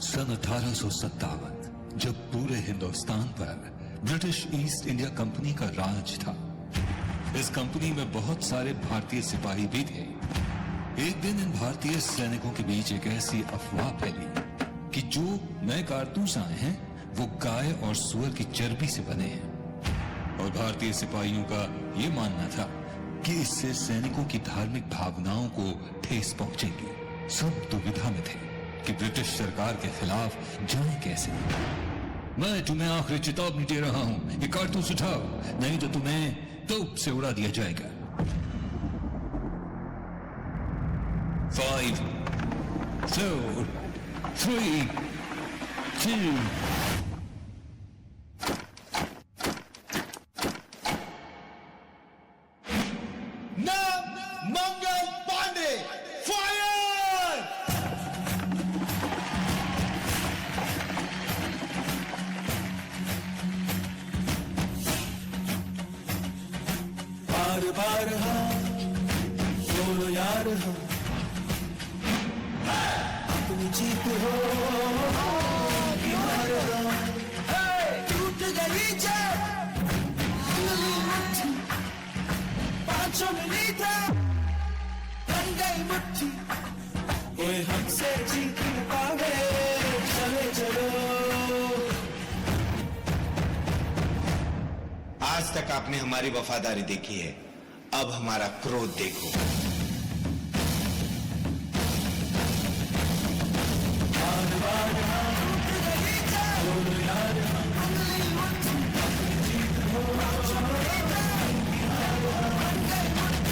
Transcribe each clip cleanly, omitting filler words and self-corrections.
सन 1857 जब पूरे हिंदुस्तान पर ब्रिटिश ईस्ट इंडिया कंपनी का राज था। इस कंपनी में बहुत सारे भारतीय सिपाही भी थे। एक दिन इन भारतीय सैनिकों के बीच एक ऐसी अफवाह फैली कि जो नए कारतूस आए हैं वो गाय और सुअर की चर्बी से बने हैं और भारतीय सिपाहियों का ये मानना था कि इससे सैनिकों की धार्मिक भावनाओं को ठेस पहुंचेगी। सब दुविधा में थे कि ब्रिटिश सरकार के खिलाफ जाएं कैसे। मैं तुम्हें आखिरी चेतावनी दे रहा हूं, ये कारतूस उठाओ, नहीं तो तुम्हें तोप से उड़ा दिया जाएगा। 5, 4, 3, 2 मंगल पांडे फायर। बार बार हम बोलो यार, हम अपनी जीत हो कि हार हो। टूट गई जब मुट्ठी, पांचों मिली था बन गई मुट्ठी, कोई हमसे जीत न पावे। चले चलो। आज तक आपने हमारी वफादारी देखी है, अब हमारा क्रोध देखो। बार बार हम टूट गई जब बोलो यार, हम बन गई मुट्ठी, अपनी जीत हो पांचों मिली था बन गई मुट्ठी।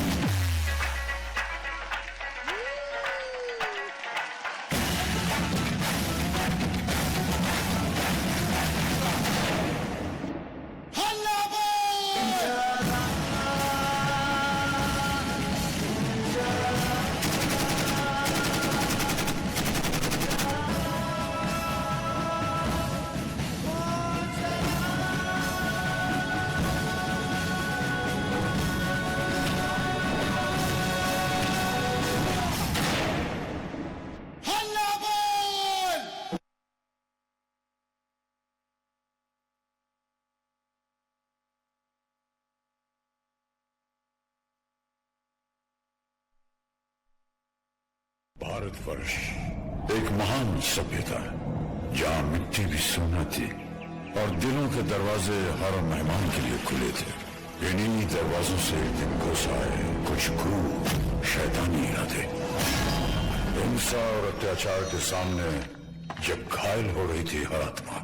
भारतवर्ष एक महान सभ्यता है जहां मिट्टी भी सोना थी और दिलों के दरवाजे हर मेहमान के लिए खुले थे। इन्हीं दरवाजों से एक दिन घुस आए कुछ क्रूर शैतानी इरादे। हिंसा और अत्याचार के सामने जब घायल हो रही थी हर आत्मा,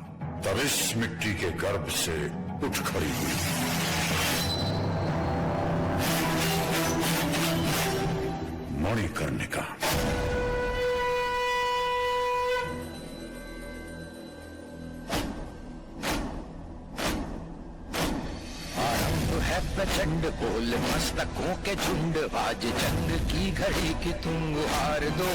तब इस मिट्टी के गर्भ से उठ खड़ी हुई मणिकर्णिका। प्रचंड बोल मस्तकों के झुंड, आज जंग की घड़ी की तुम गुहार दो।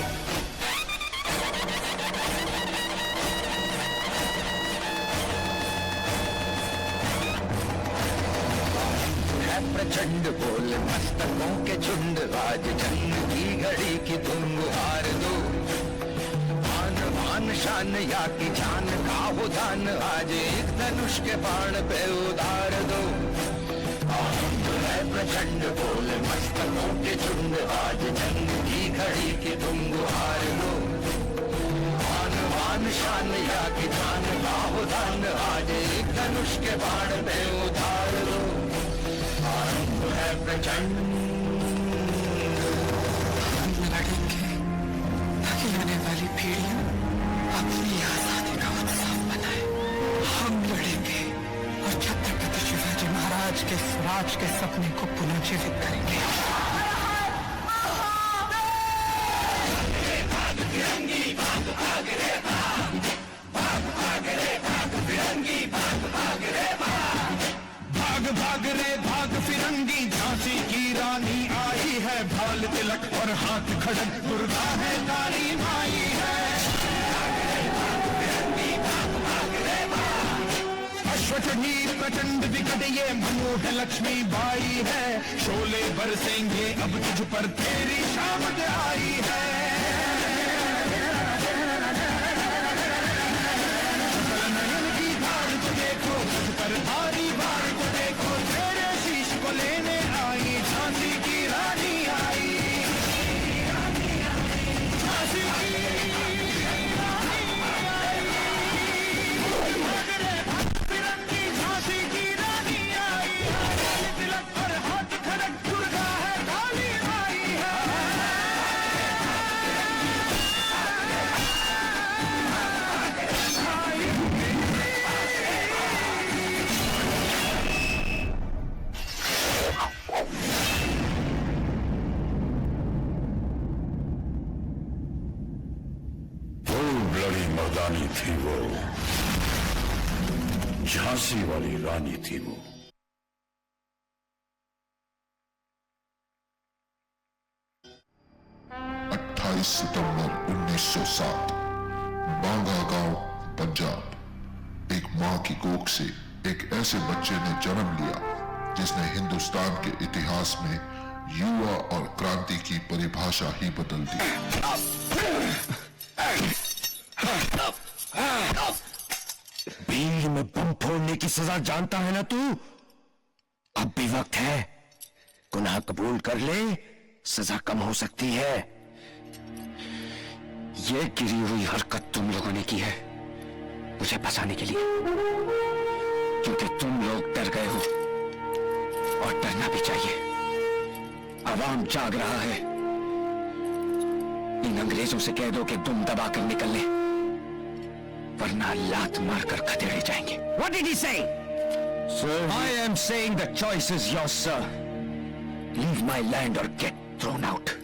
है प्रचंड बोल मस्तकों के झुंड, आज जंग की घड़ी की तुम गुहार दो। मान मान शान या की जान का हो दान, आज एक धनुष के बाण पे उतार दो। प्रचंड बोल मस्तकों के झुंड, आज जंग की घड़ी की तुम गुहार लो। मान मान शान या की जान का हो दान, आज एक धनुष के बाण पे उतार लो। आरंभ है प्रचंड। हम लड़ेंगे ताकि आने वाली पीढ़ियां अपनी आजादी का उत्सव बनाए। हम लड़ेंगे और छत्रपति शिवाजी महाराज के स्वराज के सपने को पुनर्जीवित करेंगे। भाग भाग रे भाग फिरंगी, झांसी की रानी आई है, भाल तिलक और हाथ खड़क, दुर्गा है काली माई है। अश्वचढ़ी प्रचंड विकट ये मनु है लक्ष्मी बाई है, शोले बरसेंगे अब तुझ पर तेरी शामत आई है। बड़ी मर्दानी थी वो, झांसी वाली रानी थी वो। 28 सितंबर 1907 बांगा गांव, पंजाब। एक मां की कोख से एक ऐसे बच्चे ने जन्म लिया जिसने हिंदुस्तान के इतिहास में युवा और क्रांति की परिभाषा ही बदल दी। बीवी में बम फोड़ने की सजा जानता है ना तू? अब भी वक्त है, गुनाह कबूल कर ले, सजा कम हो सकती है। ये गिरी हुई हरकत तुम लोगों ने की है मुझे फंसाने के लिए, क्योंकि तुम लोग डर गए हो और डरना भी चाहिए। अवाम जाग रहा है। इन अंग्रेजों से कह दो कि दुम दबा कर निकल ले, वरना लात मारकर खदेड़े जाएंगे। What did he say? Sir, I am saying the choice is yours, sir. Leave my land or get thrown out.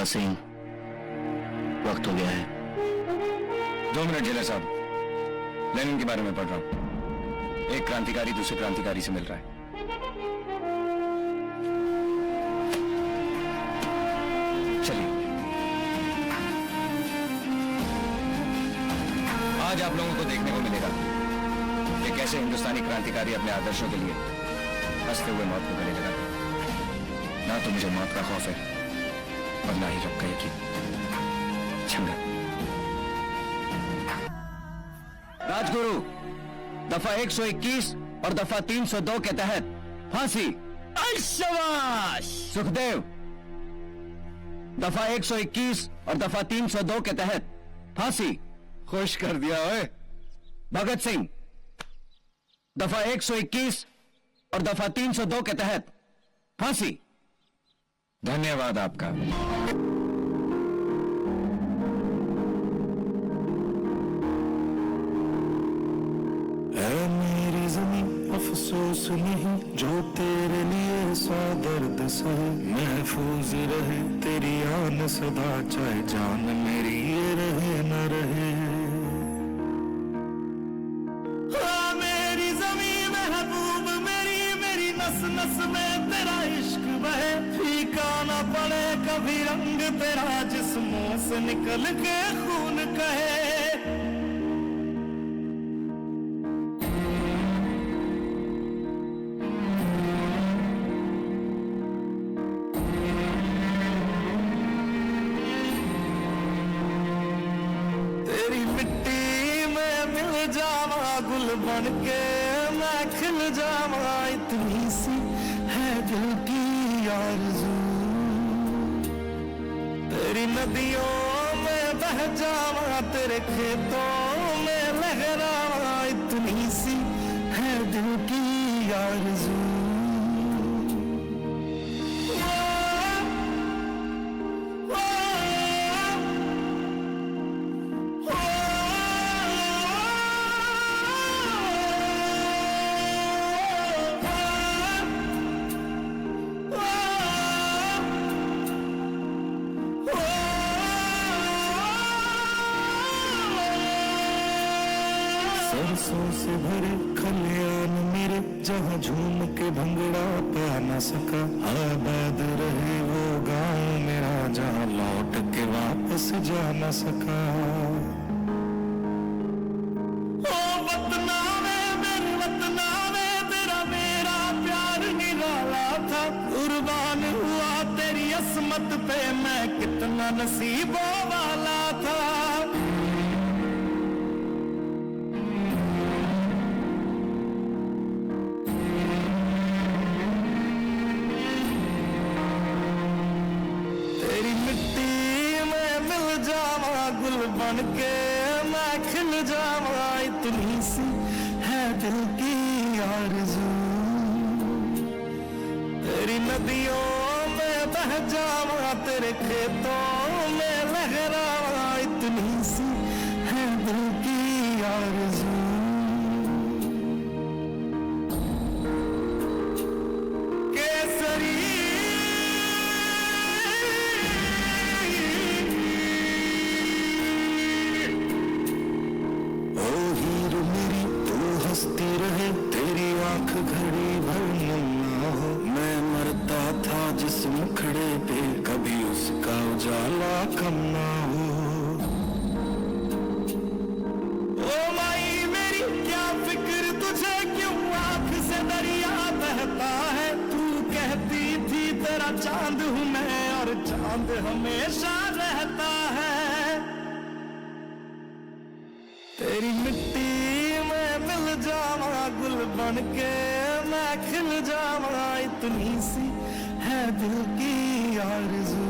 Singh, वक्त हो गया है। 2 मिनट जेलर साहब, लेनिन के बारे में पढ़ रहा हूं। एक क्रांतिकारी दूसरे क्रांतिकारी से मिल रहा है। चलिए, आज आप लोगों को देखने को मिलेगा कि कैसे हिंदुस्तानी क्रांतिकारी अपने आदर्शों के लिए हंसते हुए मौत को गले लगाते हैं। ना तो मुझे मौत का खौफ है और ना ही रब का यकीन। छंगा राजगुरु, दफा 121 और दफा 302 के तहत फांसी। शाबाश। सुखदेव, दफा 121 और दफा 302 के तहत फांसी। खुश कर दिया ओए। भगत सिंह, दफा 121 और दफा 302 के तहत फांसी। धन्यवाद आपका। है मेरी जमीन अफसोस नहीं जो तेरे लिए सौ दर्द सहे, महफूज रहे तेरी आन सदा, चाहे जान मेरी ये रहे न रहे। मेरी जमीन महबूब मेरी, मेरी नस नस में तेरा इश्क बहे, फीका न पड़े कभी रंग तेरा, जिस्मों से निकल के खून कहे। तेरी मिट्टी में मिल जावा गुल बन के मैं खिल जावा, इतनी सी है दिल की आरज़ू। तेरी नदियों में बह जावा, तेरे खेतों में लहरावा, इतनी सी है दिल की आरज़ू। Oh सांसों से भरे खलियान मेरे, जहाँ झूम के भंगड़ा पा न सका। आबाद रहे वो गाँव मेरा, जहाँ लौट के वापस जा न सका। ओ वतना में मेरे वतना में, तेरा मेरा प्यार निराला था। कुर्बान हुआ तेरी असमत पे, मैं कितना नसीबों वाला था। तेरी मिट्टी में मिल जावा, गुल बन के मैं खिल जावा। इतनी सी है दिल की आरज़ू, तेरी नदियों में बह जावा, तेरे खेतों में लहरावा। इतनी सी है दिल की आरज़ू। केसरी ओ हीर मेरी तू हंसती रहे, तेरी आंख घड़ी भर ना हो। मैं मरता था जिस मुखड़े पे, कभी उसका उजाला कम ना हो। ओ माई मेरी क्या फिक्र तुझे, क्यों आंख से दरिया बहता है। तू कहती थी तेरा चांद हूं मैं, और चांद हमेशा रहता है। तेरी मिट्टी में मिल जावा, गुल बन के मैं खिल जावा। इतनी सी है दिल की आरज़ू,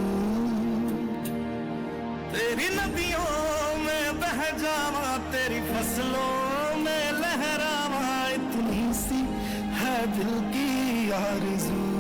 तेरी नदियों में बह जावा, तेरी फसलों में लहरावा। इतनी सी है दिल की आरज़ू।